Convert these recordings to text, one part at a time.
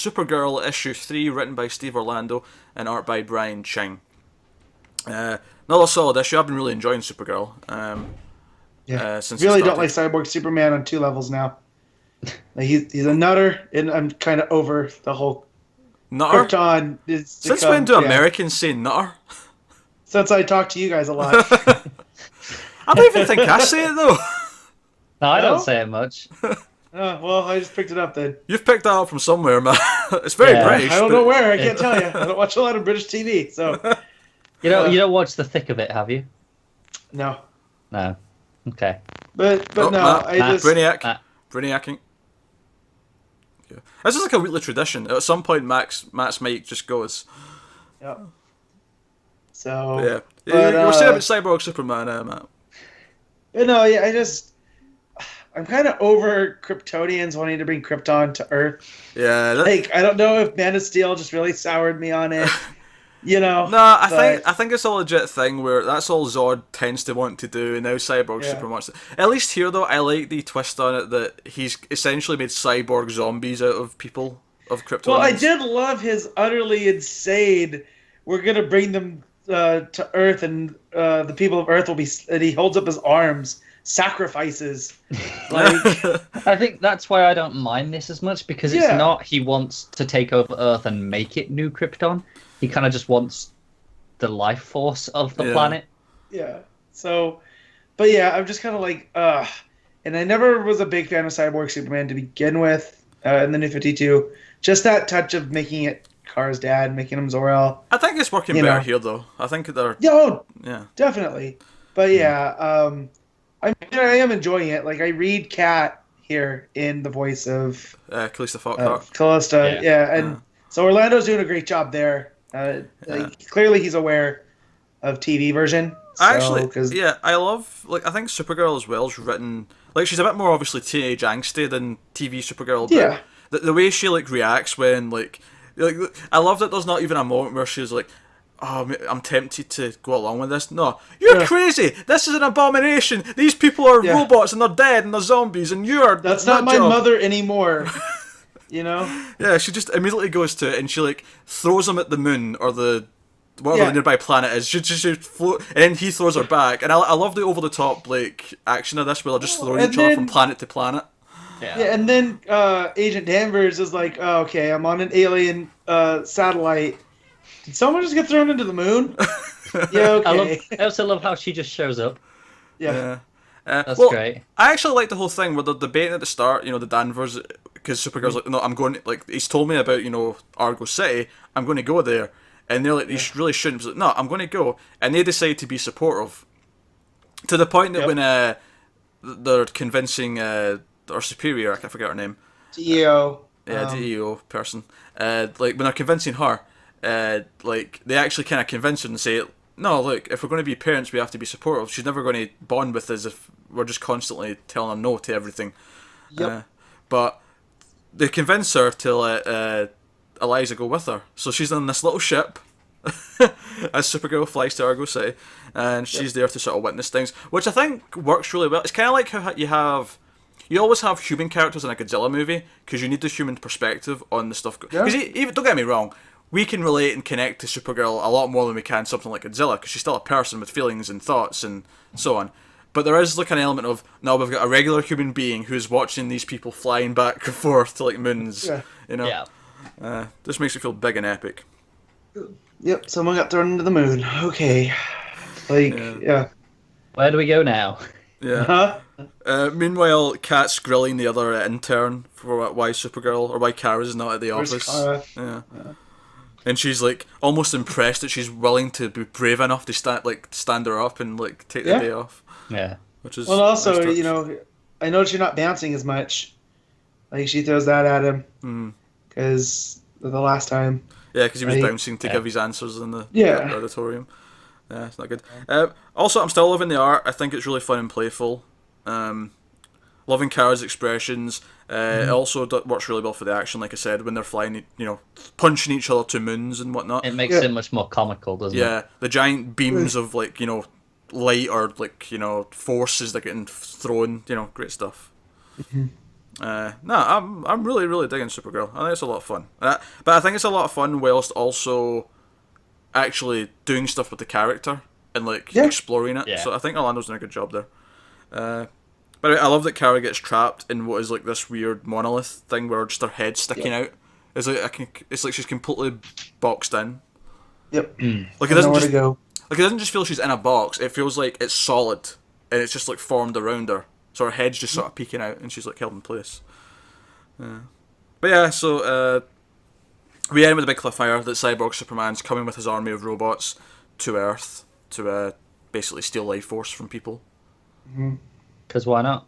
Supergirl issue 3, written by Steve Orlando and art by Brian Ching. Another solid issue. I've been really enjoying Supergirl. Since really don't like Cyborg Superman on 2 levels now. Like he's a nutter, and I'm kind of over the whole Nutter? Krypton. Since when do Americans say nutter? Since I talk to you guys a lot. I don't even think I say it though. No, I don't say it much. Well, I just picked it up then. You've picked that up from somewhere, man. It's very British. I don't know where. I can't tell you. I don't watch a lot of British TV, so. You don't watch the thick of it, have you? No. No. Okay. But no, I just. Brainiacing. Yeah. This is like a weekly tradition. At some point, Matt's mic just goes. Yeah. So. Yeah. You were saying about Cyborg Superman, Matt. I'm kind of over Kryptonians wanting to bring Krypton to Earth. Yeah. I don't know if Man of Steel just really soured me on it. No, I think it's a legit thing where that's all Zod tends to want to do, and now Cyborg Superman wants to. At least here, though, I like the twist on it that he's essentially made cyborg zombies out of people, of Kryptonians. Well, I did love his utterly insane, we're going to bring them to Earth, and the people of Earth will be... And he holds up his arms, sacrifices. I think that's why I don't mind this as much, because it's not he wants to take over Earth and make it new Krypton. He kind of just wants the life force of the planet. Yeah. So, but I'm just kind of like, and I never was a big fan of Cyborg Superman to begin with in the New 52. Just that touch of making it Kara's dad, making him Zor-El. I think it's working better here, though. I think they're... Yeah, definitely. But I am enjoying it. Like, I read Kat here in the voice of... Calista Flockhart. Calista, and so Orlando's doing a great job there. Clearly he's aware of TV version. I love, I think Supergirl as well is written, she's a bit more obviously teenage angsty than TV Supergirl, but the way she reacts when I love that there's not even a moment where she's like, oh, I'm tempted to go along with this. No, you're crazy. This is an abomination. These people are robots and they're dead and they're zombies and that's not my mother anymore. Yeah, she just immediately goes to it and she throws him at the moon or the whatever the nearby planet is. She float, and then he throws her back. And I love the over the top action of this where they're just throwing each other from planet to planet. Yeah, and then Agent Danvers is like, oh, okay, I'm on an alien satellite. Did someone just get thrown into the moon? Okay. I also love how she just shows up. Yeah. That's great. I actually like the whole thing where they're debating at the start, the Danvers, because Supergirl's no, I'm going to, he's told me about, Argo City, I'm going to go there. And they're like, you really shouldn't. He's like, no, I'm going to go. And they decide to be supportive. To the point that when they're convincing our superior, I forget her name. DEO. DEO person. When they're convincing her, they actually kind of convince her and say, no, look, if we're going to be parents, we have to be supportive. She's never going to bond with us if we're just constantly telling her no to everything. Yep. But they convince her to let Eliza go with her. So she's on this little ship as Supergirl flies to Argo City, and she's there to sort of witness things, which I think works really well. It's kind of like how you always have human characters in a Godzilla movie because you need the human perspective on the stuff. Because even, don't get me wrong, we can relate and connect to Supergirl a lot more than we can something like Godzilla, because she's still a person with feelings and thoughts and so on. But there is an element of, no, we've got a regular human being who's watching these people flying back and forth to moons. This makes it feel big and epic. Yep, someone got thrown into the moon. Okay. Where do we go now? Yeah. Meanwhile, Kat's grilling the other intern for why Supergirl, or why Kara's not at the office. Yeah. And she's almost impressed that she's willing to be brave enough to stand her up and take the day off. Yeah. Which is also, I noticed you're not bouncing as much. She throws that at him. Because the last time. Yeah, because he was bouncing to give his answers in the auditorium. Yeah, it's not good. Also, I'm still loving the art. I think it's really fun and playful. Loving Kara's expressions. It also works really well for the action, like I said, when they're flying, punching each other to moons and whatnot. It makes it much more comical, doesn't it? Yeah, the giant beams of, light or, forces that are getting thrown, great stuff. No, I'm really really digging Supergirl. I think it's a lot of fun. But I think it's a lot of fun whilst also actually doing stuff with the character and like exploring it. Yeah. So I think Orlando's doing a good job there. But I love that Kara gets trapped in what is like this weird monolith thing where just her head's sticking out. It's like she's completely boxed in. Yep. Like it doesn't just go. Like it doesn't just feel she's in a box. It feels like it's solid and it's just like formed around her. So her head's just sort of peeking out and she's like held in place. But yeah, so we end with a big cliffhanger that Cyborg Superman's coming with his army of robots to Earth to basically steal life force from people. Because why not?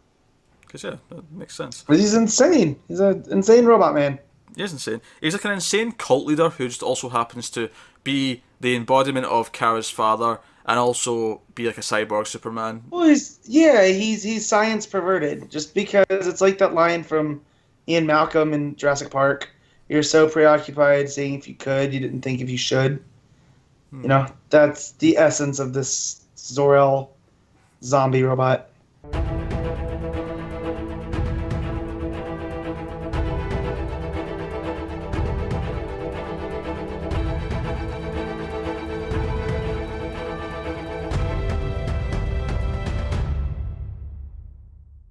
Because yeah, that makes sense. But he's insane. He's an insane robot man. He is insane. He's like an insane cult leader who just also happens to be the embodiment of Kara's father and also be like a cyborg Superman. Well, he's science perverted. Just because it's like that line from Ian Malcolm in Jurassic Park. You're so preoccupied saying if you could, you didn't think if you should. You know, that's the essence of this Zor-El zombie robot.